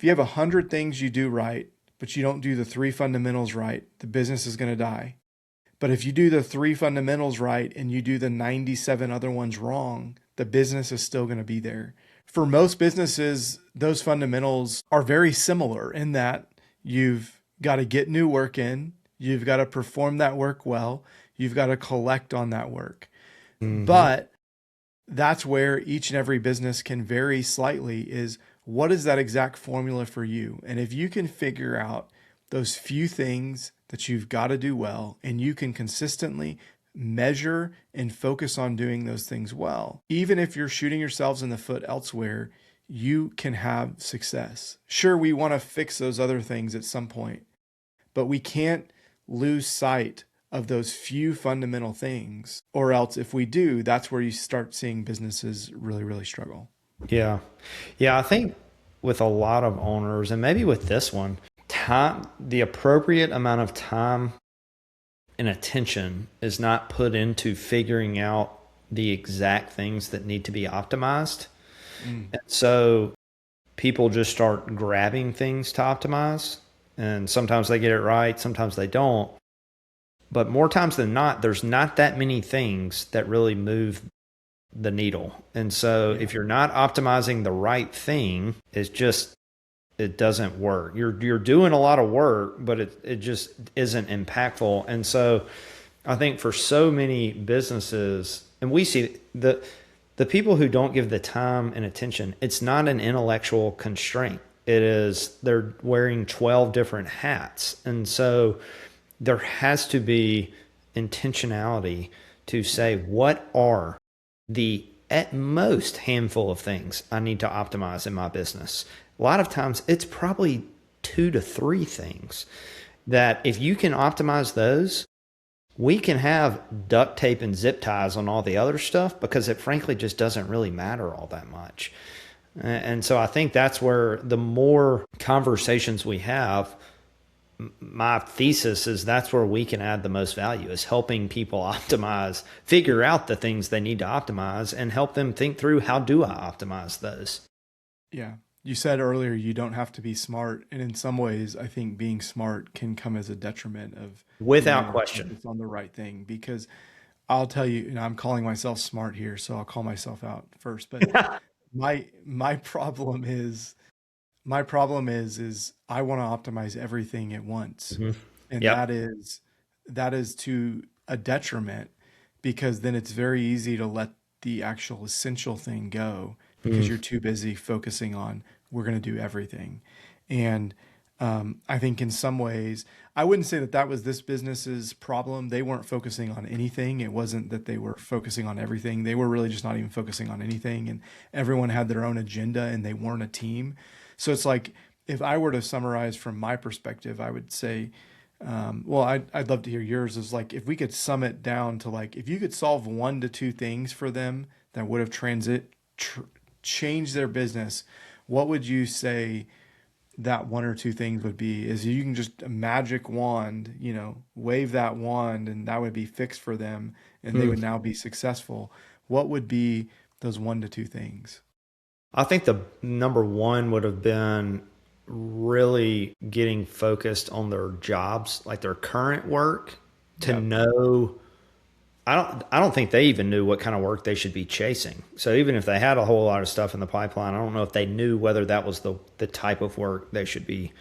if you have 100 things you do right, but you don't do the three fundamentals right, the business is going to die. But if you do the three fundamentals right and you do the 97 other ones wrong, the business is still going to be there. For most businesses, those fundamentals are very similar in that you've got to get new work in, you've got to perform that work well, you've got to collect on that work. Hmm. But that's where each and every business can vary slightly is what is that exact formula for you? And if you can figure out those few things that you've got to do well and you can consistently measure and focus on doing those things well, even if you're shooting yourselves in the foot elsewhere, you can have success. Sure, we want to fix those other things at some point, but we can't lose sight of those few fundamental things. Or else, if we do, that's where you start seeing businesses really, really struggle. Yeah. Yeah. I think with a lot of owners, and maybe with this one, time, the appropriate amount of time and attention is not put into figuring out the exact things that need to be optimized. Mm. And so people just start grabbing things to optimize. And sometimes they get it right, sometimes they don't. But more times than not, there's not that many things that really move the needle. And so Yeah. if you're not optimizing the right thing, it doesn't work. You're doing a lot of work, but it just isn't impactful. And so I think for so many businesses, and we see the people who don't give the time and attention, it's not an intellectual constraint. It is they're wearing 12 different hats. And so there has to be intentionality to say, what are the at most handful of things I need to optimize in my business? A lot of times it's probably 2 to 3 things that if you can optimize those, we can have duct tape and zip ties on all the other stuff because it frankly just doesn't really matter all that much. And so I think that's where the more conversations we have, my thesis is that's where we can add the most value is helping people optimize, figure out the things they need to optimize and help them think through how do I optimize those? Yeah. You said earlier you don't have to be smart. And in some ways, I think being smart can come as a detriment of being Without able to question. focus on the right thing. Because I'll tell you, and I'm calling myself smart here, so I'll call myself out first. But my problem is I want to optimize everything at once. Mhm. And Yep. that is to a detriment because then it's very easy to let the actual essential thing go because Mm. you're too busy focusing on we're going to do everything. And I think in some ways, I wouldn't say that that was this business's problem. They weren't focusing on anything. It wasn't that they were focusing on everything. They were really just not even focusing on anything. And everyone had their own agenda and they weren't a team. So it's like, if I were to summarize from my perspective, I would say, well, I'd love to hear yours. Is like if we could sum it down to like if you could solve 1 to 2 things for them that would have changed their business, what would you say that 1 or 2 things would be? Is you can just a magic wand, wave that wand, and that would be fixed for them, and they Mm. would now be successful. What would be those 1 to 2 things? I think the number one would have been really getting focused on their jobs, like their current work, to Yep. know. I don't think they even knew what kind of work they should be chasing. So even if they had a whole lot of stuff in the pipeline, I don't know if they knew whether that was the type of work they should be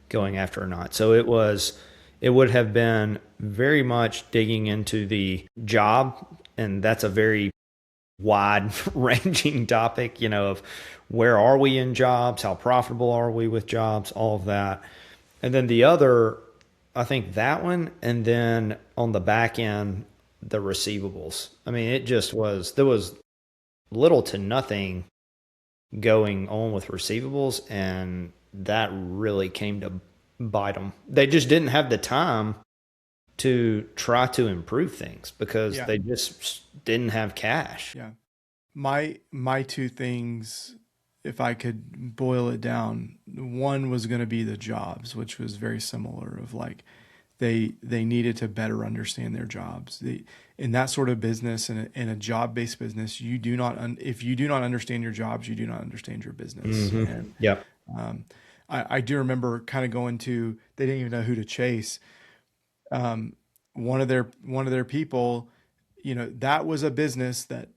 going after or not. So it would have been very much digging into the job, and that's a very wide ranging topic, of where are we in jobs, how profitable are we with jobs, all of that. And then the other, I think that one, and then on the back end, the receivables. I mean, there was little to nothing going on with receivables, and that really came to bite them. They just didn't have the time to try to improve things because Yeah. they just didn't have cash. Yeah. My 2 things, if I could boil it down, one was going to be the jobs, which was very similar of like they needed to better understand their jobs. In that sort of business, in a job-based business, you do not if you do not understand your jobs, you do not understand your business. Hmm. And Yep. um, I do remember kind of going to, they didn't even know who to chase. Um, one of their people, you know, that was a business that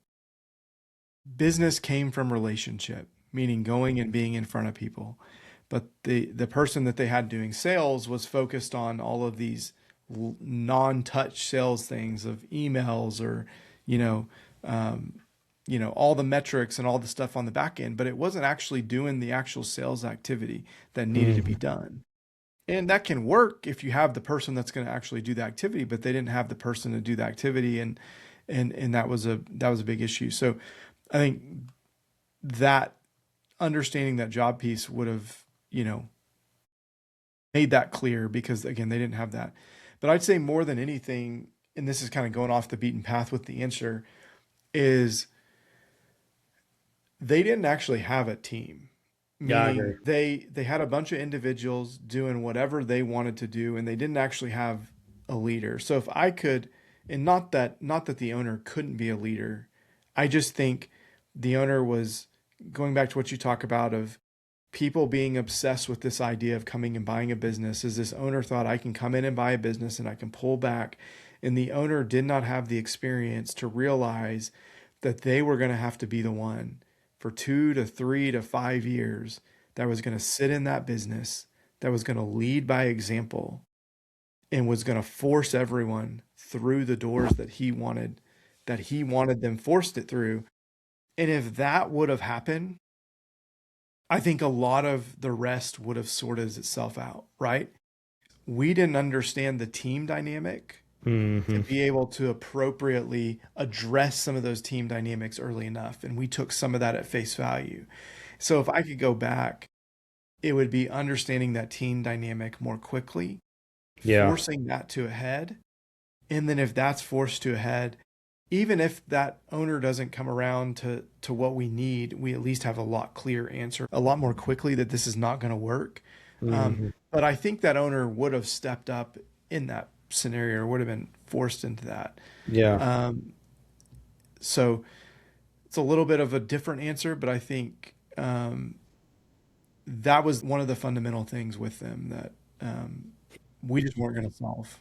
business came from relationship, meaning going and being in front of people. But the person that they had doing sales was focused on all of these non-touch sales things of emails or, you know, um, all the metrics and all the stuff on the back end, but it wasn't actually doing the actual sales activity that needed to be Mhm. done. And that can work if you have the person that's going to actually do the activity, but they didn't have the person to do the activity, and that was a big issue. So I think that understanding that job piece would have, made that clear because again, they didn't have that. But I'd say more than anything, and this is kind of going off the beaten path with the answer, is they didn't actually have a team. Yeah, I agree. Meaning they had a bunch of individuals doing whatever they wanted to do, and they didn't actually have a leader. So if I could, and not that the owner couldn't be a leader, I just think the owner was going back to what you talk about of people being obsessed with this idea of coming and buying a business. Is this owner thought I can come in and buy a business and I can pull back, and the owner did not have the experience to realize that they were going to have to be the one for 2 to 3 to 5 years that was going to sit in that business, that was going to lead by example, and was going to force everyone through the doors that he wanted them forced it through. And if that would have happened, I think a lot of the rest would have sorted itself out, right? We didn't understand the team dynamic to Hmm. be able to appropriately address some of those team dynamics early enough. And we took some of that at face value. So if I could go back, it would be understanding that team dynamic more quickly, Yeah. forcing that to a head. And then if that's forced to a head, even if that owner doesn't come around to what we need, we at least have a lot clear answer a lot more quickly that this is not going to work. Hmm. But I think that owner would have stepped up in that scenario or would have been forced into that. Yeah. Um, so it's a little bit of a different answer, but I think that was one of the fundamental things with them that we just weren't going to solve.